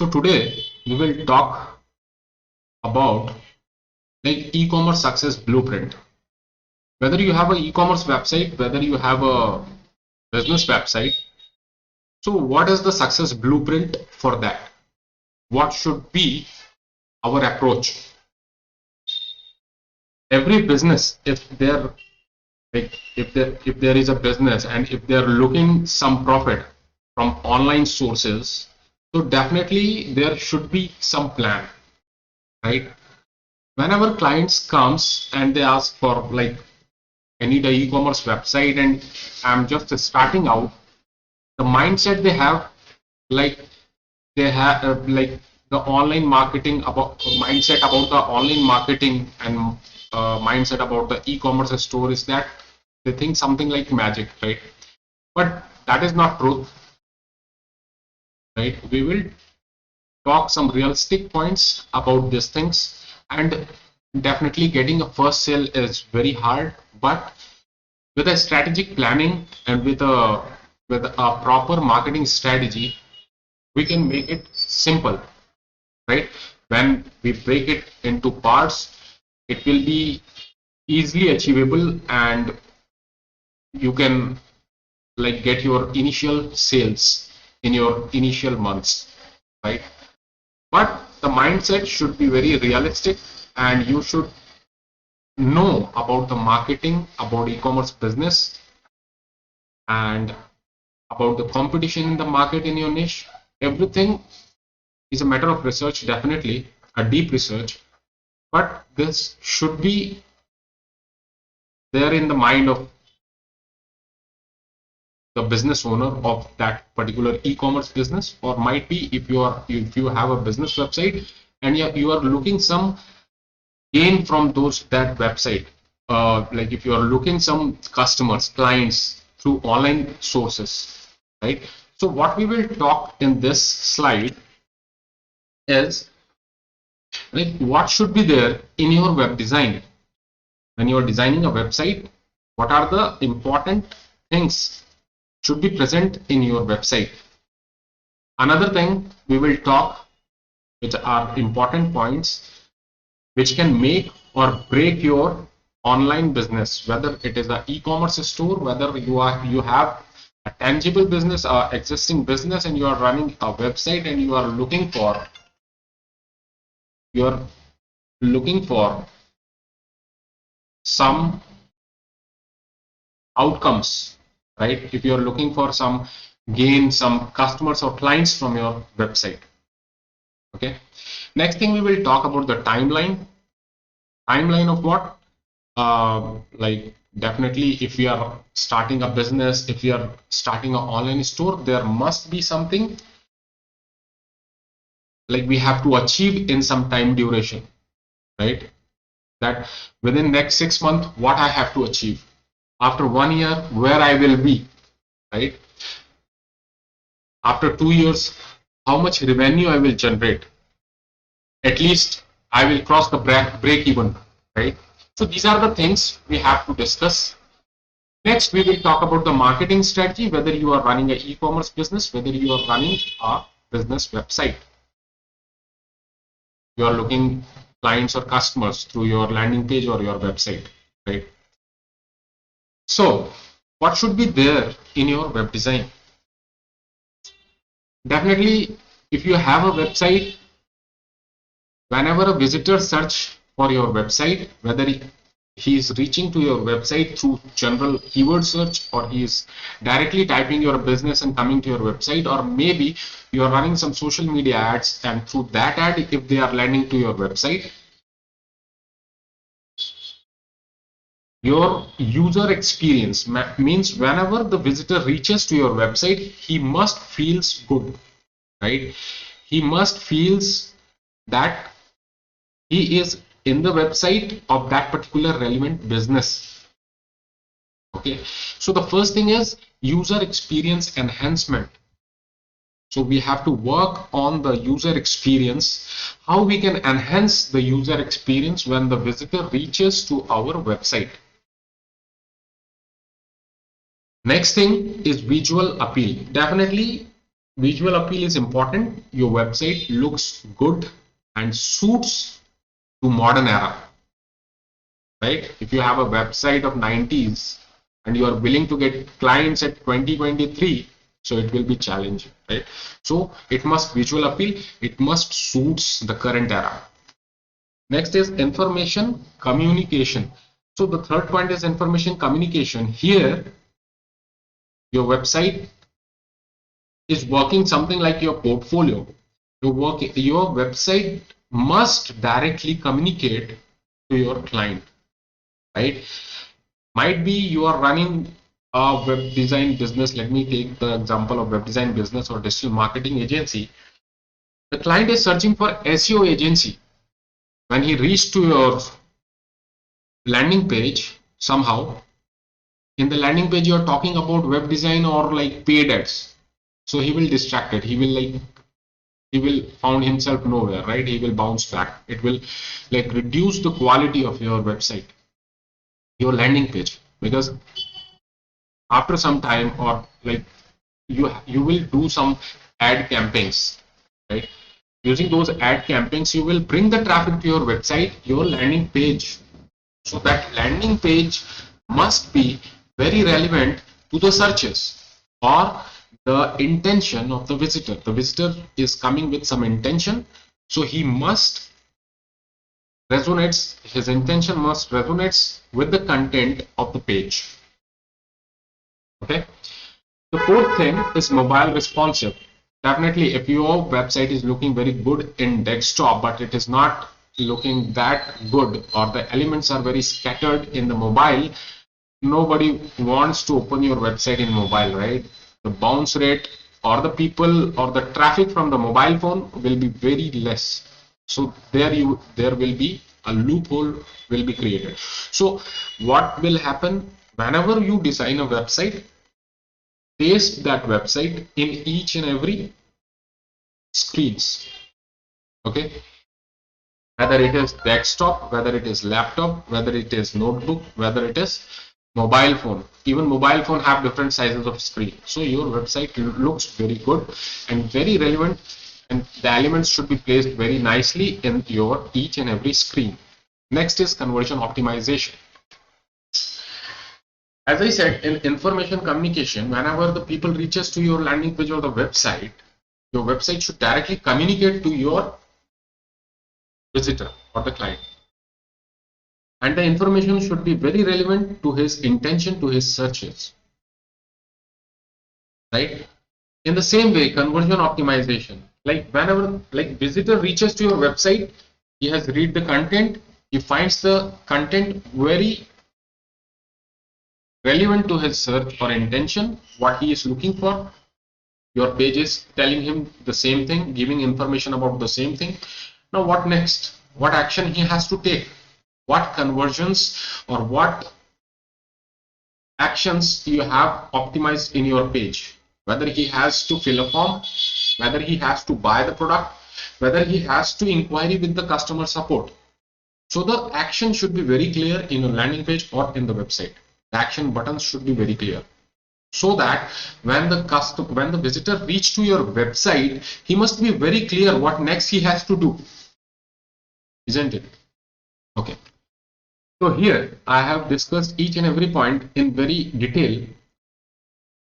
So today we will talk about like e-commerce success blueprint. Whether you have an e-commerce website, whether you have a business website, so what is the success blueprint for that? What should be our approach? Every business, if there is a business and if they're looking some profit from online sources, so definitely there should be some plan, right? Whenever clients comes and they ask for like I need a e-commerce website and I'm just starting out, the mindset they have, like they have like the online marketing about mindset about the online marketing and mindset about the e-commerce store is that they think something like magic, right? But that is not truth, right? We will talk some realistic points about these things, and definitely getting a first sale is very hard, but with a strategic planning and with a proper marketing strategy, we can make it simple, right? When we break it into parts, it will be easily achievable and you can like get your initial sales in your initial months, right? But the mindset should be very realistic and you should know about the marketing, about e-commerce business, and about the competition in the market in your niche. Everything is a matter of research, definitely a deep research, but this should be there in the mind of the business owner of that particular e-commerce business, or might be if you have a business website and you are looking some gain from that website, like if you are looking some customers, clients through online sources, right? So what we will talk in this slide is like what should be there in your web design when you are designing a website. What are the important things should be present in your website? Another thing we will talk, which are important points which can make or break your online business, whether it is an e-commerce store, whether you have a tangible business, existing business, and you are running a website and you are looking for some outcomes, right? If you are looking for some gain, some customers or clients from your website. Okay. Next thing we will talk about the timeline. Timeline of what? Like definitely if we are starting a business, if we are starting an online store, there must be something like we have to achieve in some time duration, right? That within next 6 months, what I have to achieve. After 1 year, where I will be, right? After 2 years, how much revenue I will generate. At least I will cross the break even, right? So these are the things we have to discuss. Next, we will talk about the marketing strategy, whether you are running an e-commerce business, whether you are running a business website. You are looking clients or customers through your landing page or your website, right? So what should be there in your web design? Definitely, if you have a website, whenever a visitor search for your website, whether he is reaching to your website through general keyword search, or he is directly typing your business and coming to your website, or maybe you are running some social media ads and through that ad, if they are landing to your website, your user experience means whenever the visitor reaches to your website, he must feels good, right? He must feels that he is in the website of that particular relevant business. Okay, so the first thing is user experience enhancement. So we have to work on the user experience, how we can enhance the user experience when the visitor reaches to our website. Next thing is visual appeal. Definitely visual appeal is important. Your website looks good and suits to modern era, right? If you have a website of 90s and you are willing to get clients at 2023, so it will be challenging, right? So it must visual appeal, it must suits the current era. Next is information communication. So the third point is information communication. Here your website is working something like your portfolio. Your website must directly communicate to your client, right? Might be you are running a web design business. Let me take the example of web design business or digital marketing agency. The client is searching for SEO agency. When he reached to your landing page, somehow in the landing page you are talking about web design or like paid ads, so he will distracted. He will found himself nowhere, right? He will bounce back. It will like reduce the quality of your website, your landing page, because after some time, or like you will do some ad campaigns, right? Using those ad campaigns, you will bring the traffic to your website, your landing page. So that landing page must be very relevant to the searches or the intention of the visitor. The visitor is coming with some intention, so he must resonates, his intention must resonates with the content of the page. Okay. The fourth thing is mobile responsive. Definitely, if your website is looking very good in desktop, but it is not looking that good, or the elements are very scattered in the mobile, nobody wants to open your website in mobile, right? The bounce rate or the people or the traffic from the mobile phone will be very less. So there will be a loophole will be created. So what will happen whenever you design a website? Paste that website in each and every screens. Okay, whether it is desktop, whether it is laptop, whether it is notebook, whether it is mobile phone. Even mobile phone have different sizes of screen. So your website looks very good and very relevant, and the elements should be placed very nicely in your each and every screen. Next is conversion optimization. As I said, in information communication, whenever the people reaches to your landing page or the website, your website should directly communicate to your visitor or the client. And the information should be very relevant to his intention, to his searches. Right? In the same way, conversion optimization. Like whenever like visitor reaches to your website, he has read the content, he finds the content very relevant to his search or intention, what he is looking for. Your page is telling him the same thing, giving information about the same thing. Now what next? What action he has to take? What conversions or what actions you have optimized in your page? Whether he has to fill a form, whether he has to buy the product, whether he has to inquiry with the customer support. So the action should be very clear in a landing page or in the website. The action buttons should be very clear, so that when the visitor reach to your website, he must be very clear what next he has to do, isn't it? Okay. So here I have discussed each and every point in very detail,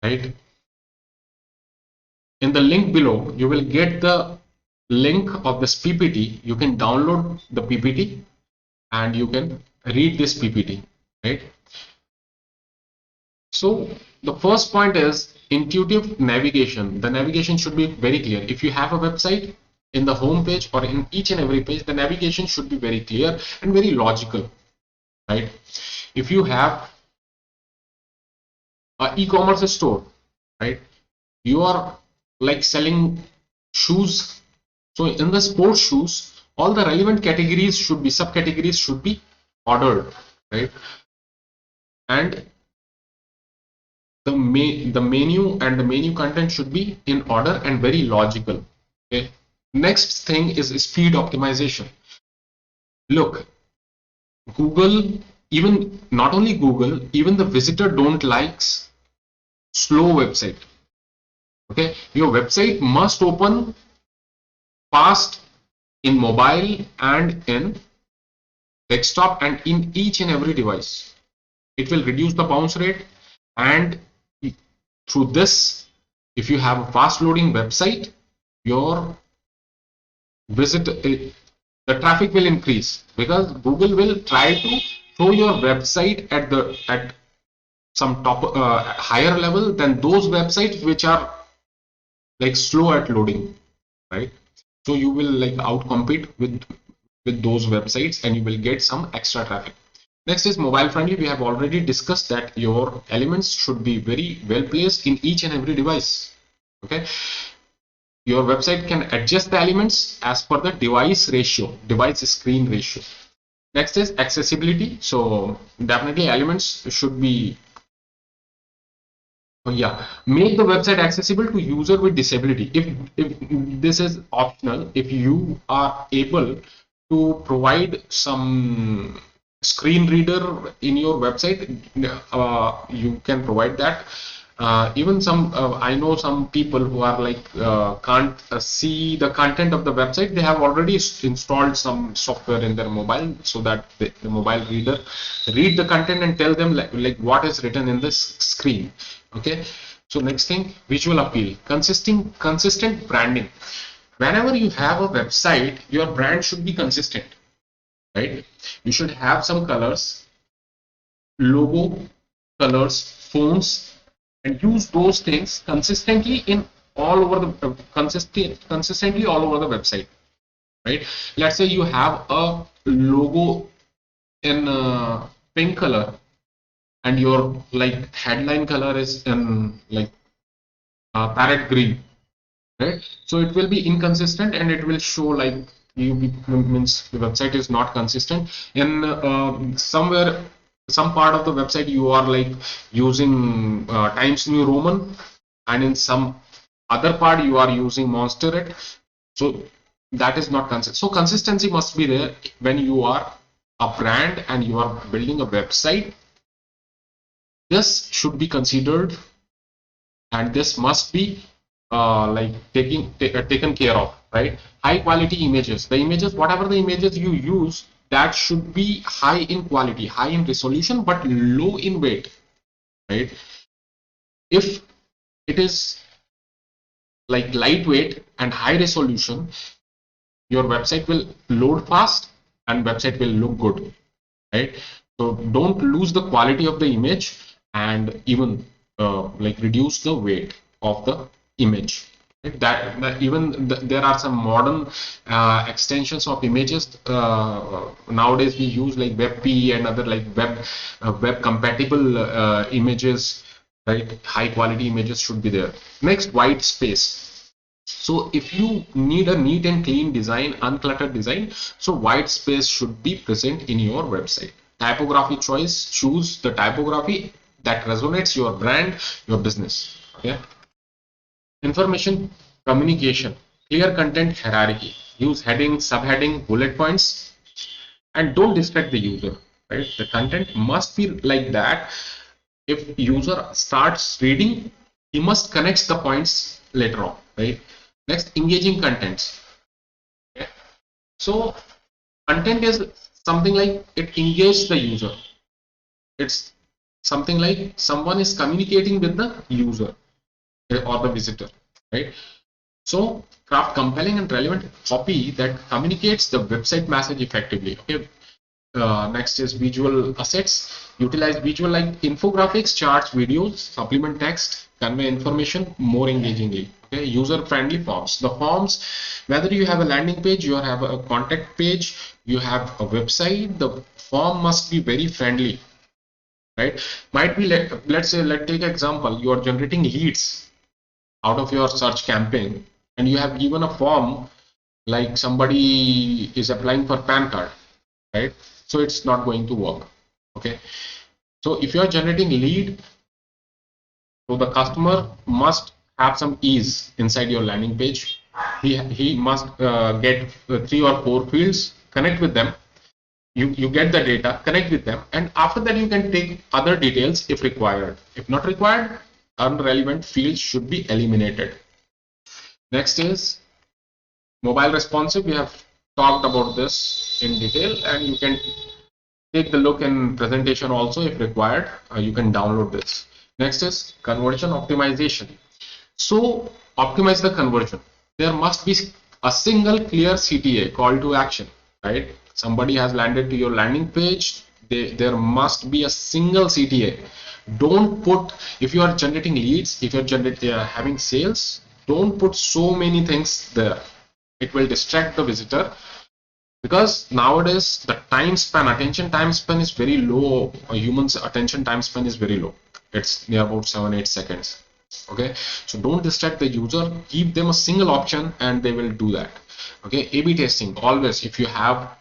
right? In the link below, you will get the link of this PPT. You can download the PPT and you can read this PPT, right? So the first point is intuitive navigation. The navigation should be very clear. If you have a website, in the home page or in each and every page, the navigation should be very clear and very logical, right? If you have an e-commerce store, right, you are like selling shoes. So in the sports shoes, all the relevant categories should be, subcategories should be ordered, right? And the menu and the menu content should be in order and very logical. Okay. Next thing is speed optimization. Look, Google, even not only Google, even the visitor don't likes slow website. Okay, your website must open fast in mobile and in desktop and in each and every device. It will reduce the bounce rate, and through this, if you have a fast loading website, your the traffic will increase, because Google will try to show your website at some top higher level than those websites which are like slow at loading, right? So you will like outcompete with those websites, and you will get some extra traffic. Next is mobile friendly. We have already discussed that your elements should be very well placed in each and every device. Okay, your website can adjust the elements as per the device screen ratio. Next is accessibility. So definitely elements should be, yeah, make the website accessible to user with disability. If this is optional, if you are able to provide some screen reader in your website, you can provide that. Even some I know some people who are like can't see the content of the website. They have already installed some software in their mobile, so that the mobile reader read the content and tell them like what is written in this screen. Okay, so next thing, visual appeal, consistent branding. Whenever you have a website, your brand should be consistent, right? You should have some colors, logo, colors, fonts, and use those things consistently in all over the consistently all over the website, right? Let's say you have a logo in pink color, and your like headline color is in like parrot green, right? So it will be inconsistent, and it will show like means the website is not consistent. In somewhere, some part of the website you are like using Times New Roman, and in some other part you are using Monsterette. So that is not consistent. So consistency must be there when you are a brand and you are building a website. This should be considered, and this must be like taken care of, right? High quality images. The images, whatever the images you use, that should be high in quality, high in resolution, but low in weight, right? If it is like lightweight and high resolution, your website will load fast and website will look good, right? So don't lose the quality of the image, and even like reduce the weight of the image. Right? That even there are some modern extensions of images. Nowadays we use like WebP and other like web compatible images, right? High quality images should be there. Next, white space. So if you need a neat and clean design, uncluttered design, so white space should be present in your website. Typography choice, choose the typography that resonates your brand, your business. Okay. Information communication, clear content hierarchy, use heading, subheading, bullet points, and don't distract the user, right? The content must be like that. If user starts reading, he must connect the points later on, right? Next, engaging contents. Okay. So content is something like it engages the user. It's something like someone is communicating with the user or the visitor, right? So craft compelling and relevant copy that communicates the website message effectively. Okay. Next is visual assets. Utilize visual like infographics, charts, videos, supplement text, convey information more engagingly. Okay, user-friendly forms. The forms, whether you have a landing page, you have a contact page, you have a website, the form must be very friendly, right? Might be let's say, let's take an example. You are generating leads out of your search campaign, and you have given a form like somebody is applying for PAN card, right? So it's not going to work. Okay, so if you are generating lead, so the customer must have some ease inside your landing page. He must get 3 or 4 fields, connect with them. You get the data, connect with them, and after that you can take other details if required. If not required, unrelevant fields should be eliminated. Next is mobile responsive. We have talked about this in detail, and you can take the look in presentation also if required. You can download this. Next is conversion optimization. So optimize the conversion. There must be a single clear CTA, call to action, right? Somebody has landed to your landing page. There must be a single CTA. Don't put, if you are generating leads, if you're having sales, don't put so many things there. It will distract the visitor, because nowadays the attention time span is very low. A human's attention time span is very low. It's near about 7-8 seconds. Okay, so don't distract the user, give them a single option and they will do that. Okay, A/B testing always. If you have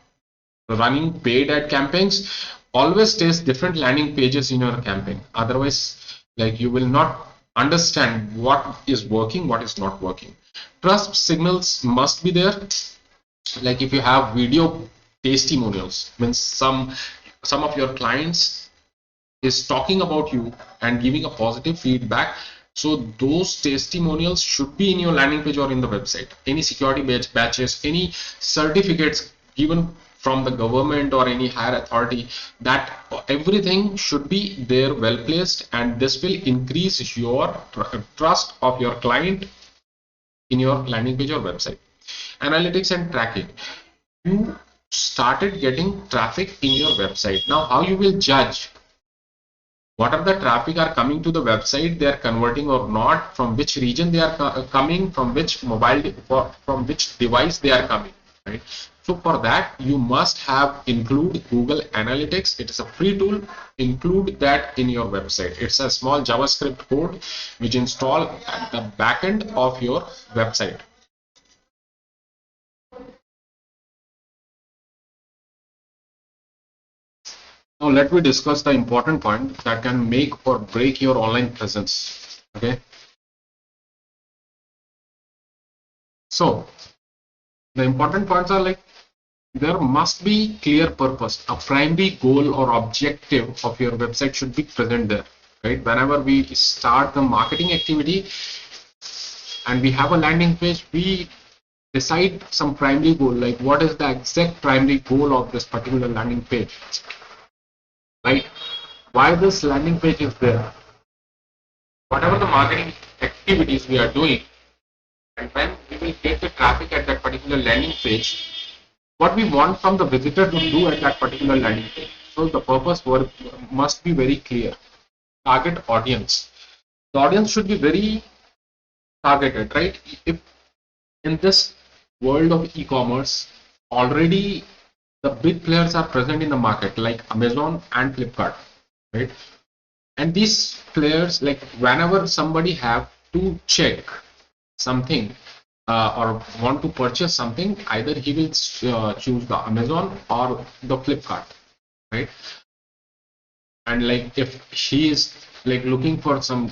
running paid ad campaigns, always test different landing pages in your campaign. Otherwise, like, you will not understand what is working, what is not working. Trust signals must be there. Like if you have video testimonials, means some of your clients is talking about you and giving a positive feedback, so those testimonials should be in your landing page or in the website. Any security badges, any certificates given from the government or any higher authority, that everything should be there, well placed, and this will increase your trust of your client in your landing page or website. Analytics and tracking. You started getting traffic in your website. Now how you will judge what are the traffic are coming to the website, they are converting or not, from which region they are coming, from which mobile, from which device they are coming, right? So for that you must have include Google Analytics. It is a free tool. Include that in your website. It's a small JavaScript code which install at the back end of your website. Now let me discuss the important point that can make or break your online presence. Okay. So the important points are like, there must be clear purpose. A primary goal or objective of your website should be present there, right? Whenever we start the marketing activity and we have a landing page, we decide some primary goal, like what is the exact primary goal of this particular landing page, right? Why this landing page is there? Whatever the marketing activities we are doing, and when we will get the traffic at that particular landing page, what we want from the visitor to do at that particular landing page. So the purpose must be very clear. Target audience. The audience should be very targeted, right? If in this world of e-commerce, already the big players are present in the market, like Amazon and Flipkart, right? And these players, like whenever somebody have to check something or want to purchase something, either he will choose the Amazon or the Flipkart, right? And like if he is like looking for some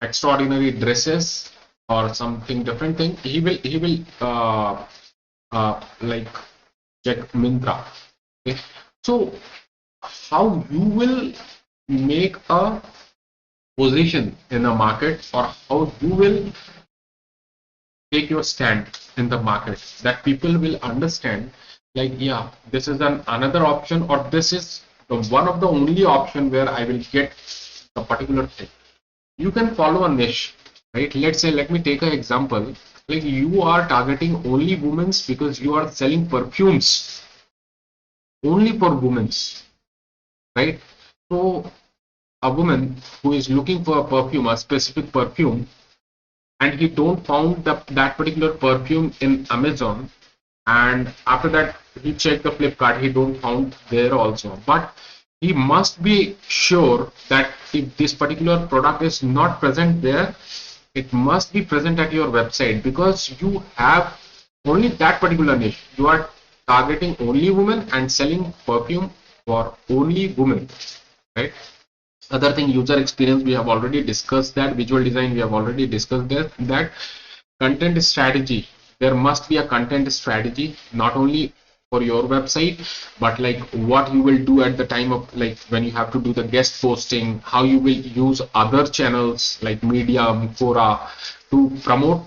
extraordinary dresses or something different thing, he will like check Myntra. Okay, so how you will make a position in the market, or how you will take your stand in the market, that people will understand, like, yeah, this is another option, or this is one of the only option where I will get a particular thing. You can follow a niche, right? Let's say, let me take an example, like you are targeting only women's because you are selling perfumes only for women's, right? So a woman who is looking for a perfume, a specific perfume, and he don't found that particular perfume in Amazon, and after that he checked the Flipkart, he don't found there also, but he must be sure that if this particular product is not present there, it must be present at your website, because you have only that particular niche. You are targeting only women and selling perfume for only women, right? Other thing, user experience, we have already discussed that. Visual design, we have already discussed that. Content strategy, there must be a content strategy, not only for your website, but like what you will do at the time of like when you have to do the guest posting, how you will use other channels like Medium, Quora to promote.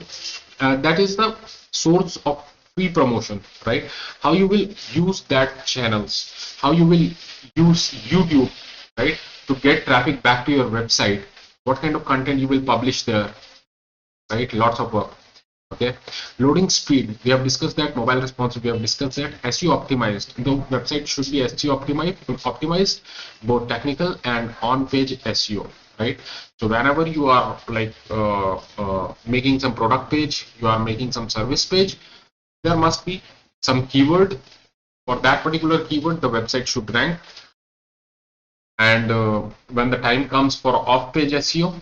That is the source of free promotion, right? How you will use that channels, how you will use YouTube, right, to get traffic back to your website, what kind of content you will publish there, right? Lots of work. Okay, loading speed, we have discussed that. Mobile responsive, we have discussed that. SEO optimized, the website should be SEO optimized, both technical and on-page SEO, right? So whenever you are like making some product page, you are making some service page, there must be some keyword. For that particular keyword, the website should rank. And when the time comes for off-page SEO,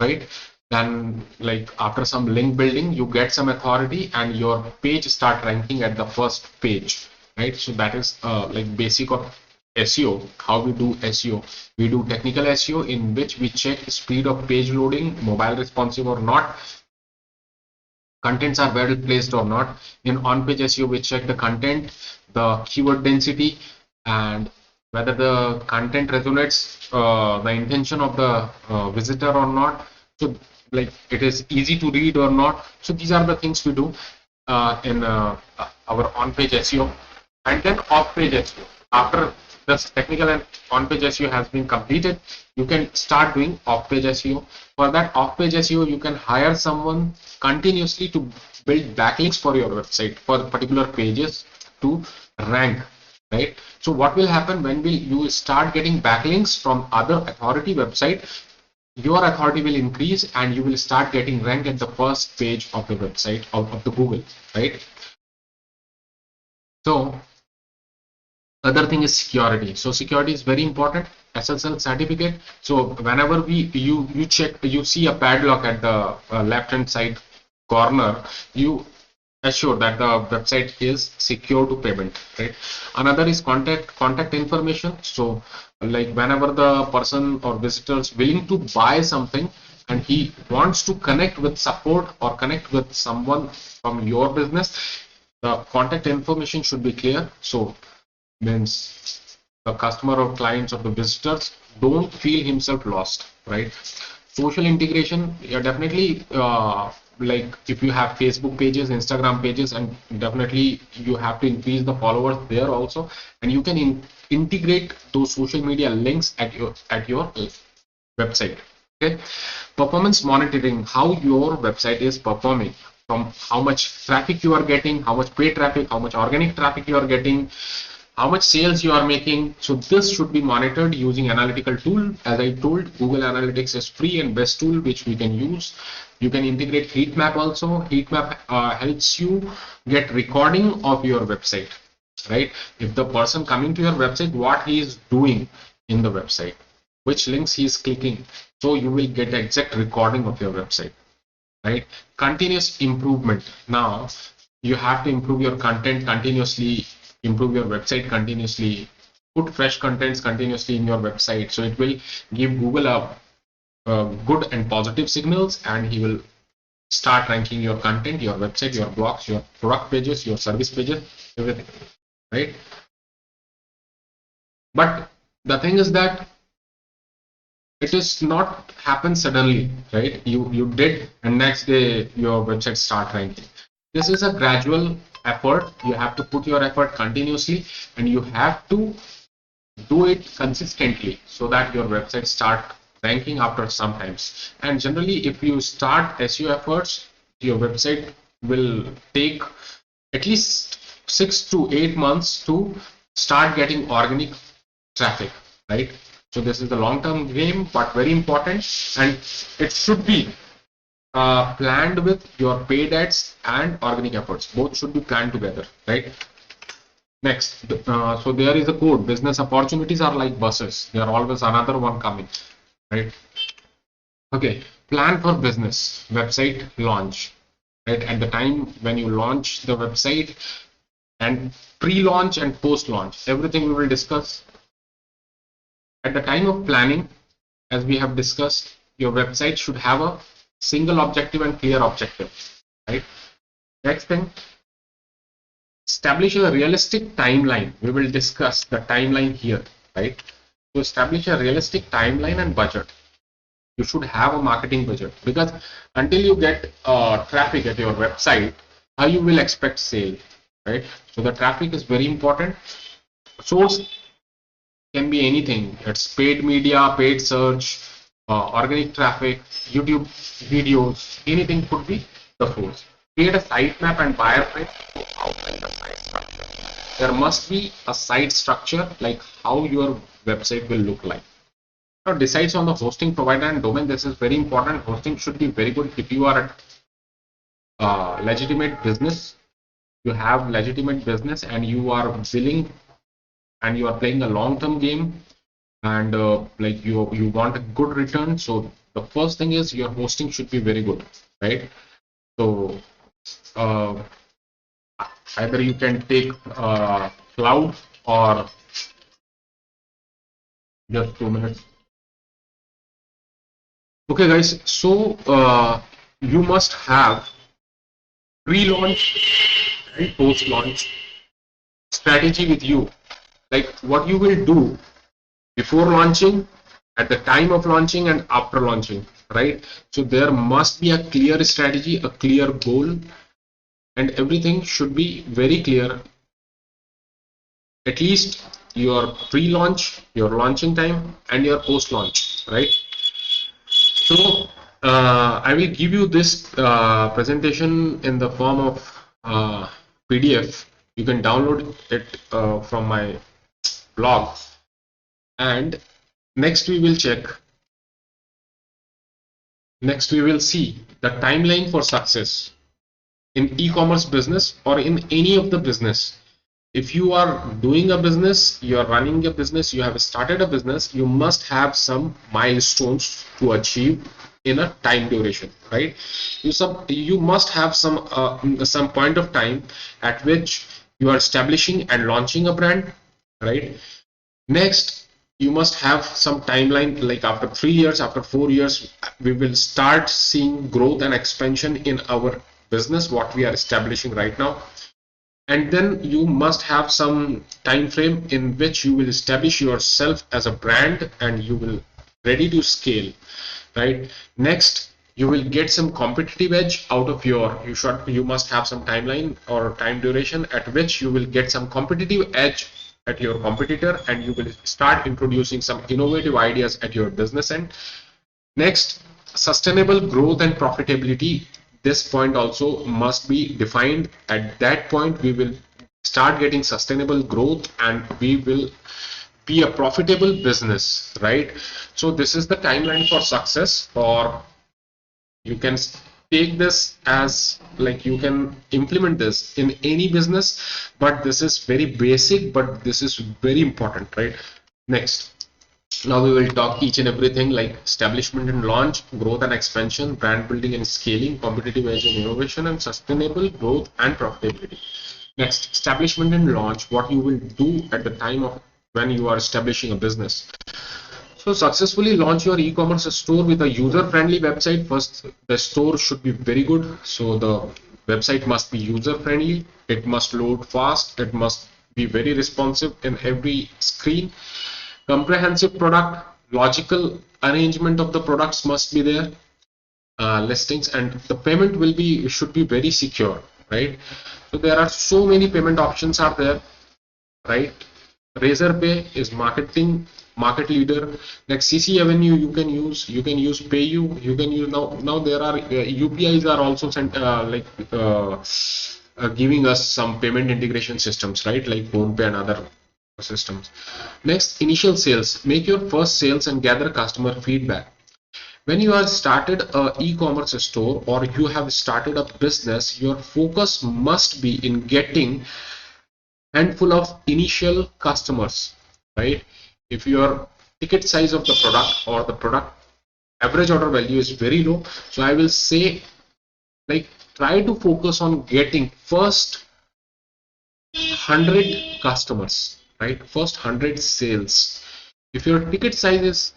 right, then like after some link building, you get some authority and your page start ranking at the first page, right? So that is like basic of SEO. How we do SEO? We do technical SEO, in which we check speed of page loading, mobile responsive or not, contents are well placed or not. In on-page SEO, we check the content, the keyword density, and whether the content resonates the intention of the visitor or not. So like it is easy to read or not. So these are the things we do in our on-page SEO. And then off-page SEO. After this technical and on-page SEO has been completed, you can start doing off-page SEO. For that off-page SEO, you can hire someone continuously to build backlinks for your website for particular pages to rank, right? So what will happen when you will start getting backlinks from other authority website, your authority will increase and you will start getting ranked at the first page of the website of the Google, right? So other thing is security. So security is very important. SSL certificate. So whenever you check, you see a padlock at the left hand side corner, you assure that the website is secure to payment, right? Another is contact information. So like whenever the person or visitor is willing to buy something and he wants to connect with support or connect with someone from your business, the contact information should be clear. So means the customer or clients of the visitors don't feel himself lost, right? Social integration, yeah, definitely like if you have Facebook pages, Instagram pages, and definitely you have to increase the followers there also, and you can integrate those social media links at your website. Okay, performance monitoring, how your website is performing, from how much traffic you are getting, how much paid traffic, how much organic traffic you are getting, how much sales you are making. So this should be monitored using analytical tool. As I told, Google Analytics is free and best tool which we can use. You can integrate heat map also. Heat map helps you get recording of your website, right? If the person coming to your website, what he is doing in the website, which links he is clicking, so you will get exact recording of your website, right? Continuous improvement. Now you have to improve your content continuously, improve your website continuously, put fresh contents continuously in your website, so it will give Google a good and positive signals, and he will start ranking your content, your website, your blogs, your product pages, your service pages, everything, right? But the thing is that it is not happen suddenly, right? You did, and next day your website start ranking. This is a gradual effort. You have to put your effort continuously, and you have to do it consistently so that your website start ranking after some times. And generally, if you start SEO efforts, your website will take at least 6 to 8 months to start getting organic traffic, right? So this is the long-term game, but very important, and it should be planned with your paid ads and organic efforts. Both should be planned together, right? Next, so there is a code. Business opportunities are like buses. There are always another one coming, right? Okay, plan for business, website launch, right? At the time when you launch the website, and pre-launch and post-launch, everything we will discuss. At the time of planning, as we have discussed, your website should have a single objective and clear objective, right? Next thing, establish a realistic timeline. We will discuss the timeline here, right? To establish a realistic timeline and budget, you should have a marketing budget, because until you get traffic at your website, how you will expect sale, right? So the traffic is very important. Source can be anything. It's paid media, paid search, organic traffic, YouTube videos, anything could be the source. Create a sitemap and wireframe to outline the site structure. There must be a site structure, like how your website will look like. Now decides on the hosting provider and domain. This is very important. Hosting should be very good. If you are a legitimate business, you have legitimate business and you are billing and you are playing a long-term game, and like you want a good return, so the first thing is your hosting should be very good, right? So either you can take cloud or just 2 minutes. Okay guys, so you must have pre-launch and post-launch strategy with you, like what you will do before launching, at the time of launching, and after launching, right? So there must be a clear strategy, a clear goal, and everything should be very clear. At least your pre-launch, your launching time, and your post-launch, right? So I will give you this presentation in the form of PDF. You can download it from my blog. And next we will check. Next we will see the timeline for success in e-commerce business or in any of the business. If you are doing a business, you are running a business, you have started a business, you must have some milestones to achieve in a time duration, right? You must have some point of time at which you are establishing and launching a brand, right? Next, you must have some timeline, like after 3 years, after 4 years, we will start seeing growth and expansion in our business, what we are establishing right now. And then you must have some time frame in which you will establish yourself as a brand and you will ready to scale, right? Next, you will get some competitive edge out of your, you must have some timeline or time duration at which you will get some competitive edge at your competitor, and you will start introducing some innovative ideas at your business end. Next, sustainable growth and profitability. This point also must be defined. At that point, we will start getting sustainable growth and we will be a profitable business, right? So this is the timeline for success, or you can take this as, like, you can implement this in any business, but this is very basic, but this is very important, right? Next, now we will talk each and everything, like establishment and launch, growth and expansion, brand building and scaling, competitive edge and innovation, and sustainable growth and profitability. Next, establishment and launch, what you will do at the time of when you are establishing a business. So successfully launch your e-commerce store with a user-friendly website. First, the store should be very good. So the website must be user-friendly. It must load fast. It must be very responsive in every screen. Comprehensive product, logical arrangement of the products must be there. Listings, and the payment should be very secure, right? So there are so many payment options are there, right? Razorpay is market leader. Next, CC Avenue you can use PayU, you can use now there are UPIs are also sent giving us some payment integration systems, right, like PhonePe and other systems. Next, initial sales. Make your first sales and gather customer feedback. When you have started a e-commerce store or you have started a business, your focus must be in getting handful of initial customers, right? If your ticket size of the product or the product average order value is very low, so I will say, like, try to focus on getting first 100 customers, right? First 100 sales. If your ticket size is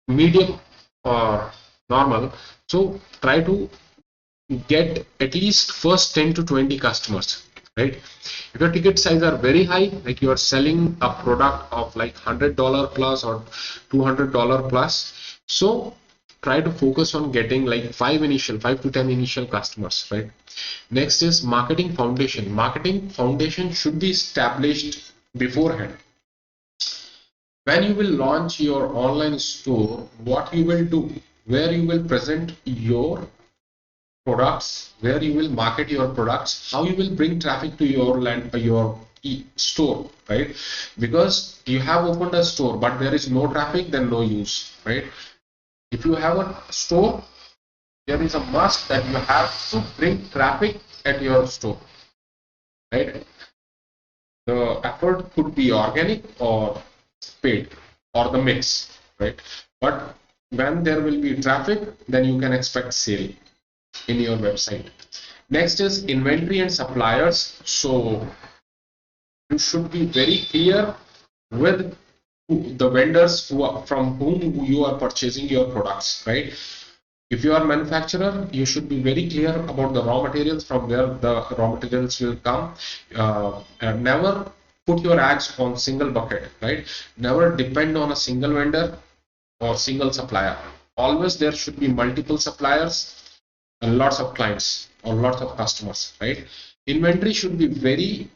medium or normal, so try to get at least first 10 to 20 customers. right? If your ticket size are very high, like you are selling a product of like $100 plus or $200 plus, so try to focus on getting like 5 to 10 initial customers, right? Next is marketing foundation. Marketing foundation should be established beforehand. When you will launch your online store, what you will do, where you will present your products, where you will market your products, how you will bring traffic to your your store, right? Because you have opened a store but there is no traffic, then no use, right? If you have a store, there is a must that you have to bring traffic at your store, right? The effort could be organic or paid or the mix, right? But when there will be traffic, then you can expect sale in your website. Next is inventory and suppliers. So you should be very clear with the vendors from whom you are purchasing your products, right? If you are a manufacturer, you should be very clear about the raw materials, from where the raw materials will come. And never put your eggs on single bucket, right? Never depend on a single vendor or single supplier. Always there should be multiple suppliers and lots of clients or lots of customers, right? Inventory should be very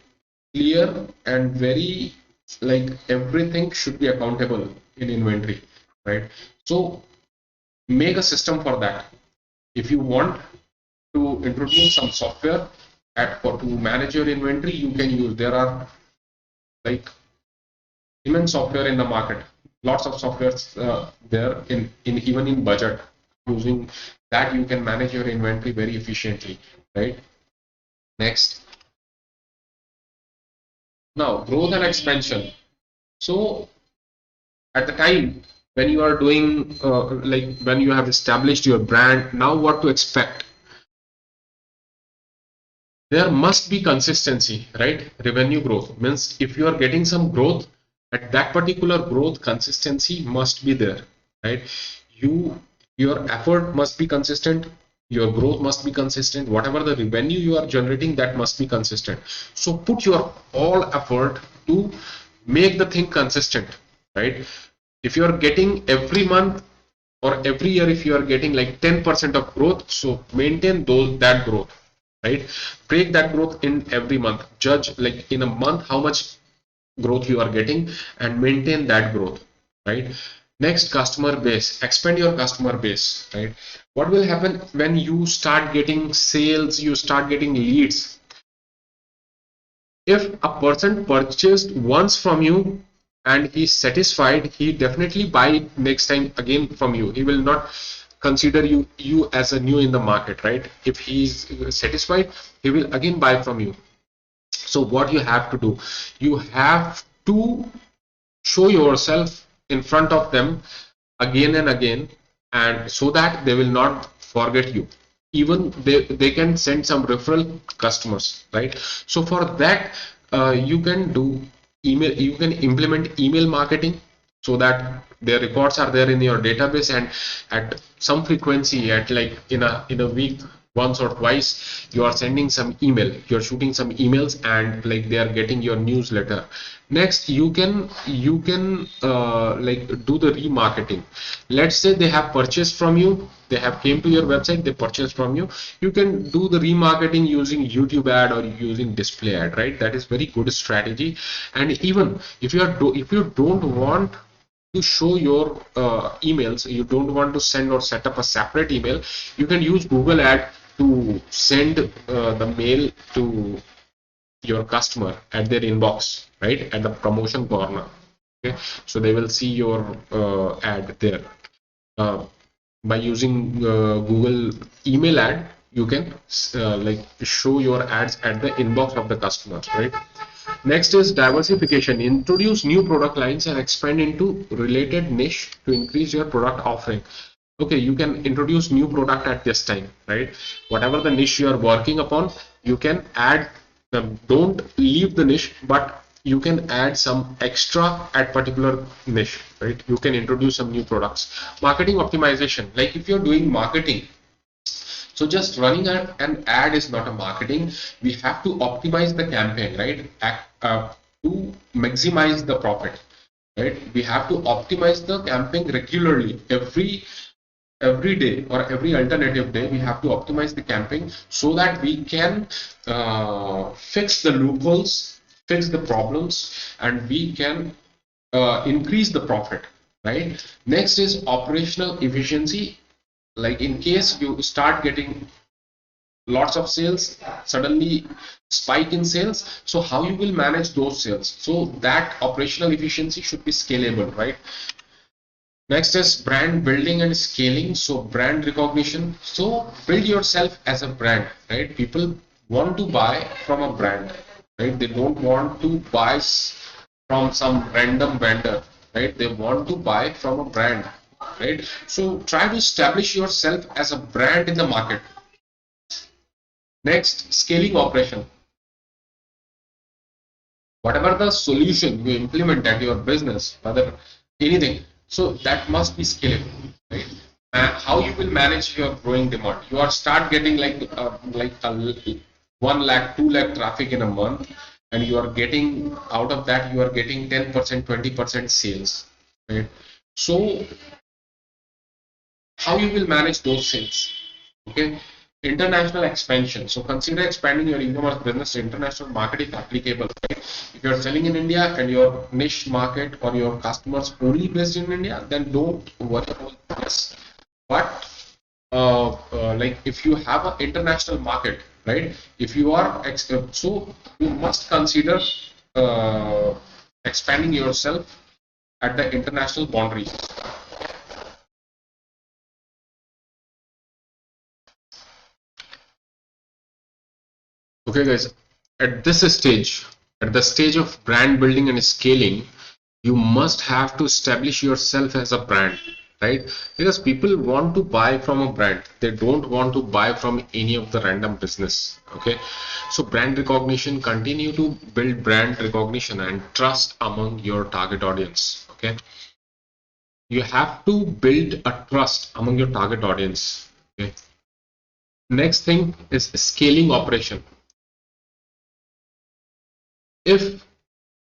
clear and very, like, everything should be accountable in inventory, right? So make a system for that. If you want to introduce some software to manage your inventory, you can use. There are like immense software in the market. Lots of softwares there in even in budget. Using that, you can manage your inventory very efficiently, right? Next, now growth and expansion. So at the time when you are doing like when you have established your brand, now what to expect? There must be consistency, right? Revenue growth means if you are getting some growth, at that particular growth, consistency must be there, right? Your effort must be consistent, your growth must be consistent, whatever the revenue you are generating, that must be consistent. So put your all effort to make the thing consistent, right? If you are getting every month or every year, if you are getting like 10% of growth, so maintain that growth, right? Break that growth in every month. Judge like in a month how much growth you are getting and maintain that growth, right? Next, customer base. Expand your customer base, right? What will happen when you start getting sales, you start getting leads? If a person purchased once from you and he's satisfied, he definitely buy next time again from you. He will not consider you as a new in the market, right? If he's satisfied, he will again buy from you. So what you have to do, you have to show yourself in front of them again and again, and so that they will not forget you. Even they can send some referral customers, right? So for that, you can do email, you can implement email marketing, so that their records are there in your database, and at some frequency, at like in a week, once or twice, you are sending some email, you're shooting some emails, and like they are getting your newsletter. Next, you can like do the remarketing. Let's say they have purchased from you, they have came to your website, they purchased from you. You can do the remarketing using YouTube ad or using display ad, right? That is very good strategy. And even if if you don't want to show your emails, you don't want to send or set up a separate email, you can use Google ad to send the mail to your customer at their inbox, right, at the promotion corner. Okay, so they will see your ad there. By using Google email ad, you can like show your ads at the inbox of the customer, right? Next is diversification. Introduce new product lines and expand into related niche to increase your product offering. Okay, you can introduce new product at this time, right? Whatever the niche you are working upon, you can add don't leave the niche, but you can add some extra at particular niche, right? You can introduce some new products. Marketing optimization, like if you're doing marketing, So just running an ad is not a marketing. We have to optimize the campaign, right? To maximize the profit, right? We have to optimize the campaign regularly. Every day or every alternative day, we have to optimize the campaign so that we can fix the loopholes, fix the problems, and we can increase the profit, right? Next is operational efficiency. Like in case you start getting lots of sales, suddenly spike in sales, so how you will manage those sales? So that operational efficiency should be scalable, right? Next is brand building and scaling. So brand recognition. So build yourself as a brand, right? People want to buy from a brand, right? They don't want to buy from some random vendor, right? They want to buy from a brand, right? So try to establish yourself as a brand in the market. Next, scaling operation. Whatever the solution you implement at your business, whether anything, so that must be scalable, right? And how you will manage your growing demand? You are start getting like a 1 lakh, 2 lakh traffic in a month, and you are getting out of that you are getting 10%, 20% sales, right? So how you will manage those sales? Okay. International expansion. So consider expanding your e-commerce business to international market if applicable, right? If you're selling in India and your niche market or your customers only based in India, then don't worry about this. But like if you have an international market, right? If you are so you must consider uh, expanding yourself at the international boundaries. Okay, guys, at this stage, at the stage of brand building and scaling, you must have to establish yourself as a brand, right? Because people want to buy from a brand, they don't want to buy from any of the random business. Okay, so brand recognition, continue to build brand recognition and trust among your target audience. Okay, you have to build a trust among your target audience. Okay, next thing is scaling operation. If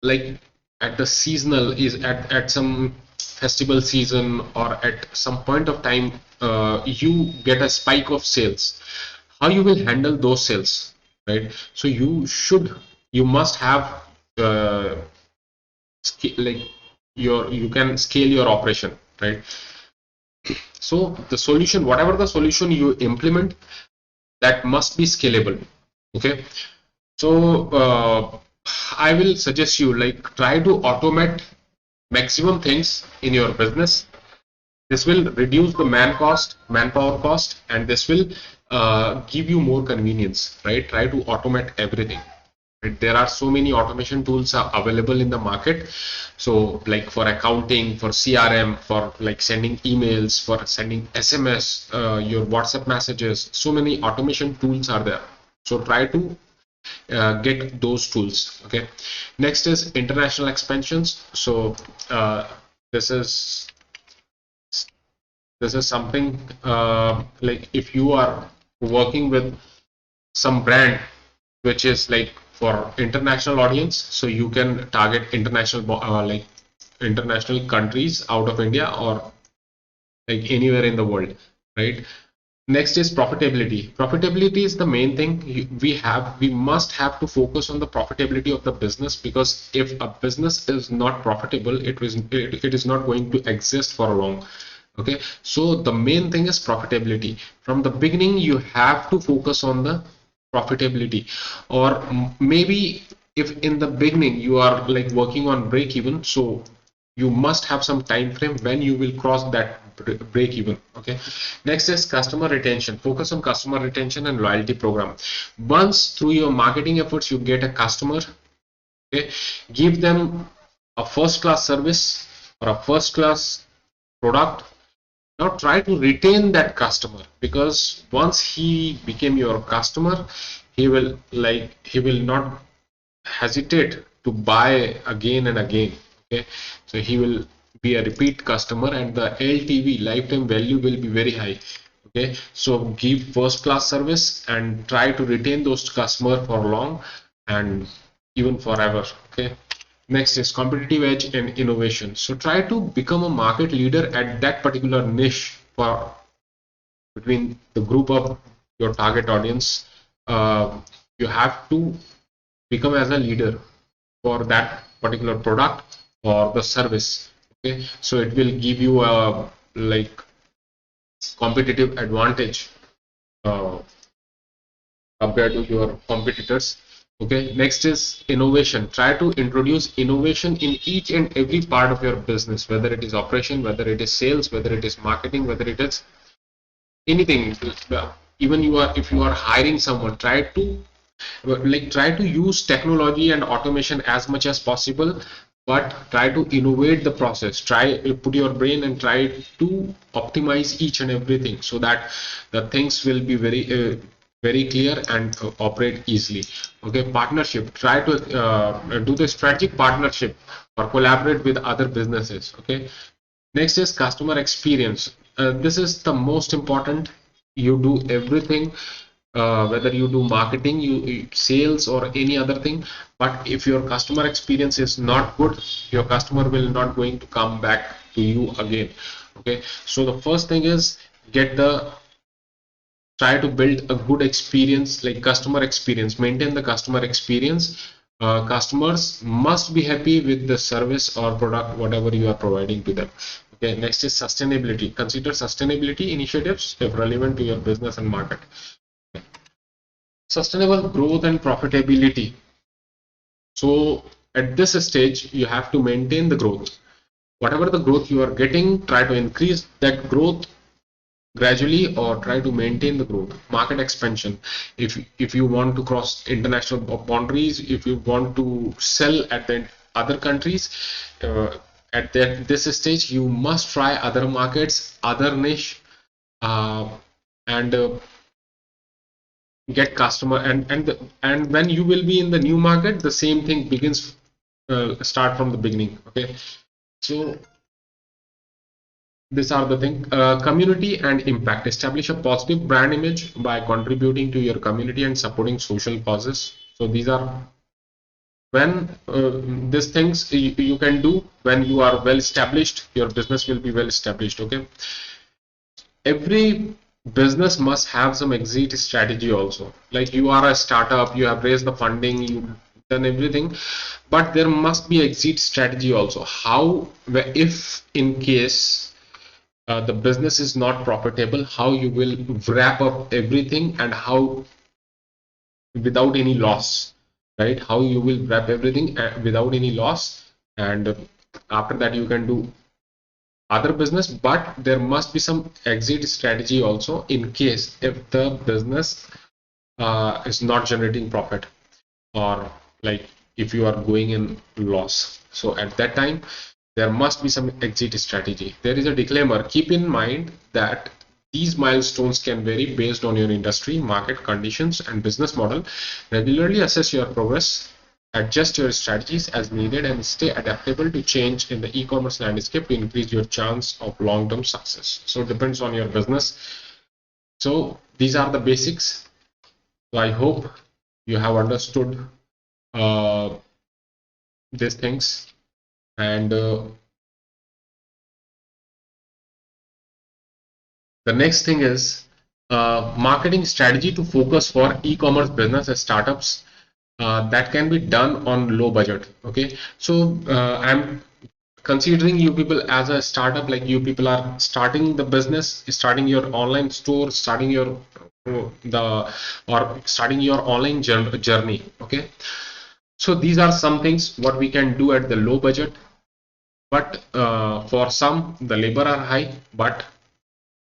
like at the seasonal is at some festival season or at some point of time you get a spike of sales, how you will handle those sales, right? So you must have uh, like you can scale your operation, right? So the solution, whatever the solution you implement, that must be scalable. Okay, so I will suggest you like try to automate maximum things in your business. This will reduce the manpower cost, and this will give you more convenience, right? Try to automate everything. Right? There are so many automation tools are available in the market. So like for accounting, for CRM, for like sending emails, for sending SMS, your WhatsApp messages, so many automation tools are there. So try to get those tools. Okay, next is international expansions. So this is something like if you are working with some brand which is like for international audience, so you can target international like international countries out of India or like anywhere in the world, right? Next is profitability. Profitability is the main thing. We must have to focus on the profitability of the business, because if a business is not profitable, it is not going to exist for long. Okay, so the main thing is profitability. From the beginning, you have to focus on the profitability, or maybe if in the beginning you are like working on break even, so you must have some time frame when you will cross that break even. Okay, next is customer retention. Focus on customer retention and loyalty program. Once through your marketing efforts you get a customer, okay, give them a first class service or a first class product. Now try to retain that customer, because once he became your customer, he will not hesitate to buy again and again. Okay, so he will be a repeat customer, and the LTV, lifetime value, will be very high. Okay, so give first class service and try to retain those customer for long and even forever. Okay, next is competitive edge and innovation. So try to become a market leader at that particular niche for between the group of your target audience. You have to become as a leader for that particular product or the service. Okay, so it will give you a like competitive advantage uh, compared to your competitors. Okay, next is innovation. Try to introduce innovation in each and every part of your business, whether it is operation, whether it is sales, whether it is marketing, whether it is anything. Even you are, if you are hiring someone, try to use technology and automation as much as possible, but try to innovate the process. Try put your brain and try to optimize each and everything so that the things will be very clear and operate easily. Okay, partnership. Try to do the strategic partnership or collaborate with other businesses. Okay, next is customer experience. This is the most important. You do everything, whether you do marketing, sales, or any other thing. But if your customer experience is not good, your customer will not going to come back to you again. Okay, so the first thing is get the try to build a good experience, like customer experience, maintain the customer experience. Customers must be happy with the service or product whatever you are providing to them. Okay, next is sustainability. Consider sustainability initiatives if relevant to your business and market. Sustainable growth and profitability. So at this stage you have to maintain the growth. Whatever the growth you are getting, try to increase that growth gradually or try to maintain the growth. Market expansion. If you want to cross international boundaries, if you want to sell at the other countries, at this stage you must try other markets, other niche, uh, and get customer, and when you will be in the new market, the same thing begins, start from the beginning. Okay, so these are the thing. Community and impact. Establish a positive brand image by contributing to your community and supporting social causes. So these are when these things you can do when you are well established, your business will be well established. Okay, every business must have some exit strategy also. Like you are a startup, you have raised the funding, you've done everything, but there must be exit strategy also. How, if in case the business is not profitable, how you will wrap up everything and how without any loss, right? How you will wrap everything without any loss, and after that you can do other business, but there must be some exit strategy also in case if the business is not generating profit, or like if you are going in loss. So at that time there must be some exit strategy. There is a disclaimer: keep in mind that these milestones can vary based on your industry, market conditions, and business model. Regularly assess your progress, adjust your strategies as needed, and stay adaptable to change in the e-commerce landscape to increase your chance of long-term success. So it depends on your business. So these are the basics. So I hope you have understood uh, these things. And the next thing is marketing strategy to focus for e-commerce business as startups. That can be done on low budget. Okay, so I'm considering you people as a startup, like you people are starting the business, starting your online store, starting your or starting your online journey. Okay, so these are some things what we can do at the low budget, but for some the labor are high, but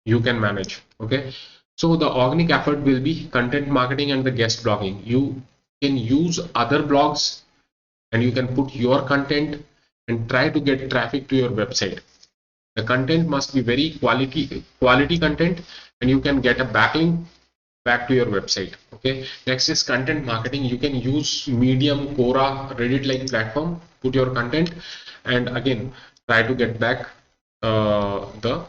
you can manage. Okay, so the organic effort will be content marketing and the guest blogging. You can use other blogs and you can put your content and try to get traffic to your website. The content must be very quality content, and you can get a backlink back to your website. Okay, next is content marketing. You can use Medium, Quora, Reddit like platform, put your content, and again try to get back the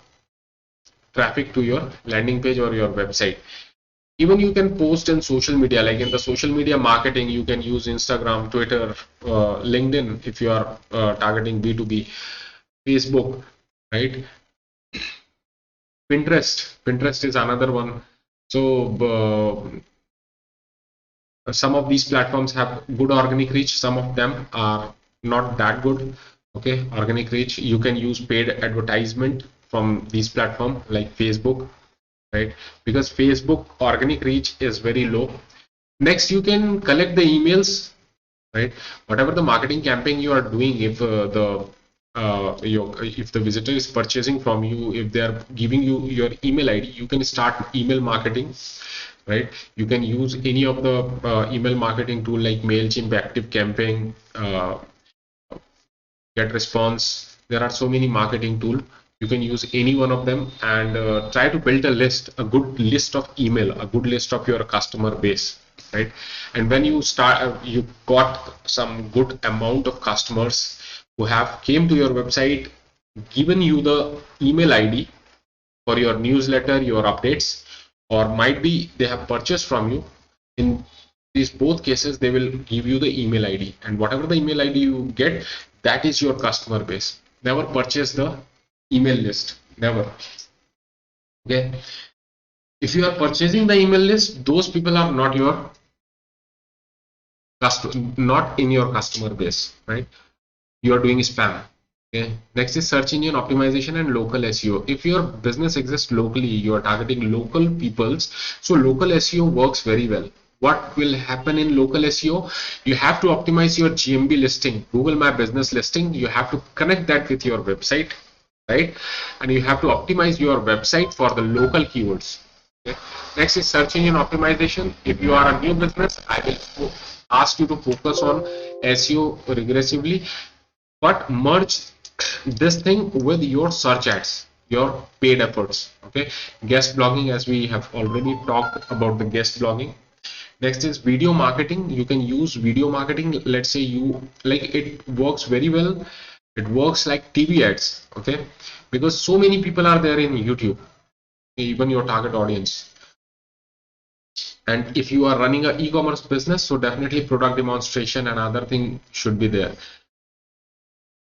traffic to your landing page or your website. Even you can post in social media, like in the social media marketing, you can use Instagram, Twitter, LinkedIn if you are targeting B2B, Facebook, right? Pinterest is another one. So some of these platforms have good organic reach, some of them are not that good. Okay, organic reach, you can use paid advertisement from these platforms like Facebook, right? Because Facebook organic reach is very low. Next, you can collect the emails, right? Whatever the marketing campaign you are doing, if if the visitor is purchasing from you, if they are giving you your email ID, you can start email marketing, right? You can use any of the email marketing tool like MailChimp, ActiveCampaign, GetResponse. There are so many marketing tools. You can use any one of them and try to build a list, a good list of email, a good list of your customer base, right? And when you start, you got some good amount of customers who have came to your website, given you the email ID for your newsletter, your updates, or might be they have purchased from you. In these both cases, they will give you the email ID, and whatever the email ID you get, that is your customer base. Never purchase the email list, never. Okay, if you are purchasing the email list, those people are not your not in your customer base, right? You are doing spam. Okay. Next is search engine optimization and local SEO. If your business exists locally, you are targeting local peoples, so local SEO works very well. What will happen in local SEO? You have to optimize your GMB listing, Google My Business listing. You have to connect that with your website, right? And you have to optimize your website for the local keywords. Okay. Next is search engine optimization. If you are a new business, I will ask you to focus on SEO regressively, but merge this thing with your search ads, your paid efforts. Okay, guest blogging, as we have already talked about the guest blogging. Next is video marketing. You can use video marketing. Let's say you like, it works very well. It works like TV ads. Okay, because so many people are there in YouTube, even your target audience. And if you are running an e-commerce business, so definitely product demonstration and other thing should be there.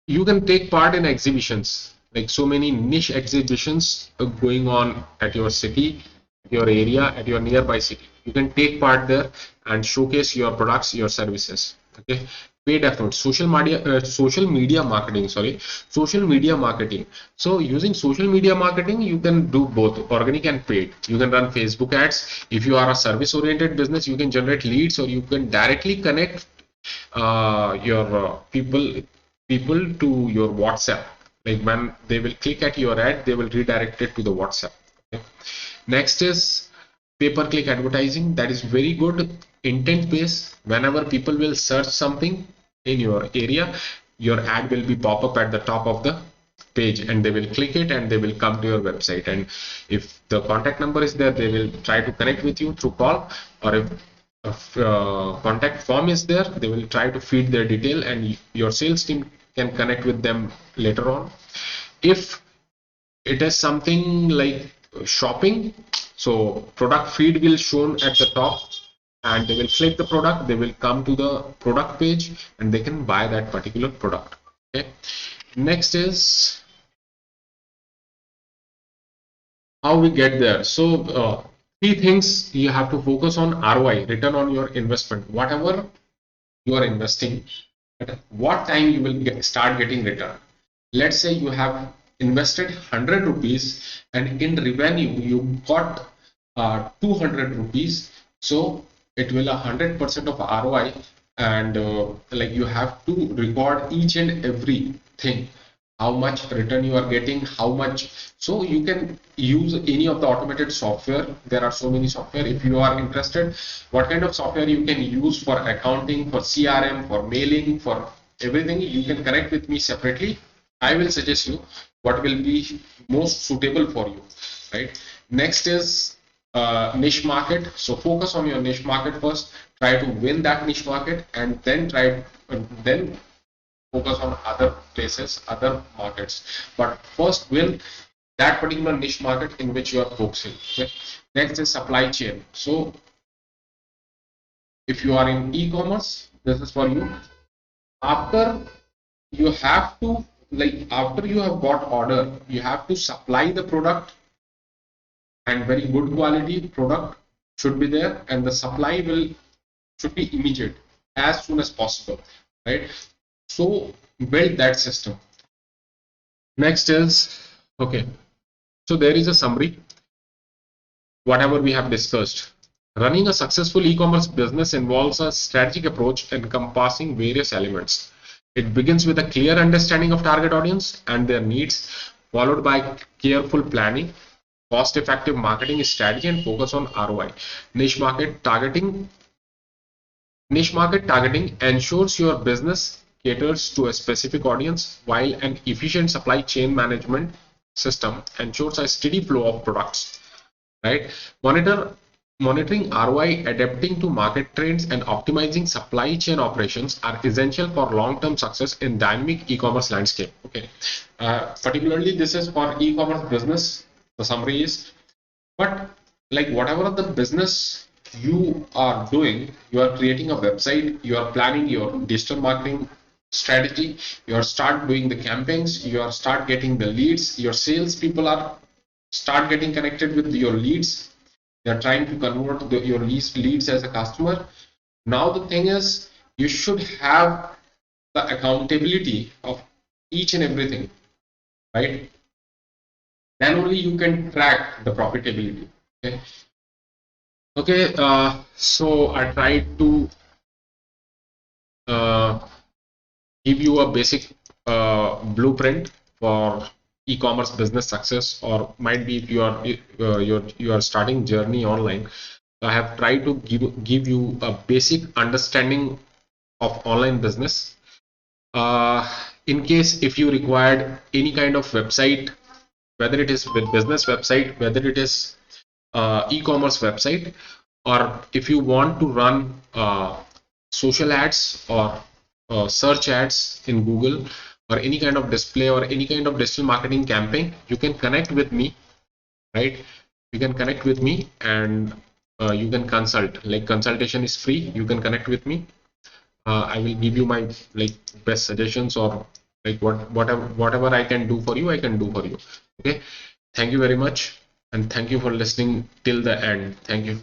You can take part in exhibitions, like so many niche exhibitions going on at your city, your area, at your nearby city. You can take part there and showcase your products, your services. Okay, paid efforts, social media marketing. Sorry, social media marketing. So using social media marketing, you can do both organic and paid. You can run Facebook ads. If you are a service-oriented business, you can generate leads, or you can directly connect your people to your WhatsApp. Like when they will click at your ad, they will redirect it to the WhatsApp. Okay. Next is pay-per-click advertising. That is very good, intent based. Whenever people will search something in your area, your ad will be pop up at the top of the page, and they will click it and they will come to your website. And if the contact number is there, they will try to connect with you through call, or if contact form is there, they will try to feed their detail, and your sales team can connect with them later on. If it is something like shopping, so product feed will shown at the top, and they will click the product, they will come to the product page, and they can buy that particular product. Okay. Next is how we get there. So three things you have to focus on: ROI, return on your investment. Whatever you are investing, at what time you will start getting return. Let's say you have invested 100 rupees, and in revenue you got 200 rupees. So it will 100% of ROI, and like you have to record each and every thing, how much return you are getting, how much. So you can use any of the automated software. There are so many software. If you are interested, what kind of software you can use for accounting, for CRM, for mailing, for everything, you can connect with me separately. I will suggest you what will be most suitable for you, right? Next is niche market. So focus on your niche market first, try to win that niche market, and then then focus on other places, other markets. But first win that particular niche market in which you are focusing. Okay. Next is supply chain. So if you are in e-commerce, this is for you. After you have to, like, after you have got order, you have to supply the product, and very good quality product should be there, and the supply will should be immediate as soon as possible, right? So build that system. Next is, okay, so there is a summary whatever we have discussed. Running a successful e-commerce business involves a strategic approach encompassing various elements. It begins with a clear understanding of target audience and their needs, followed by careful planning, cost-effective marketing strategy, and focus on ROI. Niche market targeting. Niche market targeting ensures your business caters to a specific audience, while an efficient supply chain management system ensures a steady flow of products, right? Monitoring ROI, adapting to market trends, and optimizing supply chain operations are essential for long-term success in dynamic e-commerce landscape. Okay, particularly this is for e-commerce business. The summary is, but like whatever the business you are doing, you are creating a website, you are planning your digital marketing strategy, you are start doing the campaigns, you are start getting the leads, your sales people are start getting connected with your leads, they are trying to convert your leads as a customer. Now the thing is, you should have the accountability of each and everything, right? Then only you can track the profitability. Okay. Okay. So I tried to uh, give you a basic blueprint for e-commerce business success, or might be if you are you are starting journey online. I have tried to give you a basic understanding of online business. In case if you required any kind of website, whether it is with business website, whether it is e-commerce website, or if you want to run social ads or search ads in Google, or any kind of display or any kind of digital marketing campaign, you can connect with me, right? You can connect with me, and you can consult. Like, consultation is free. You can connect with me. I will give you my like best suggestions, or like whatever I can do for you, I can do for you. Okay. Thank you very much, and thank you for listening till the end. Thank you.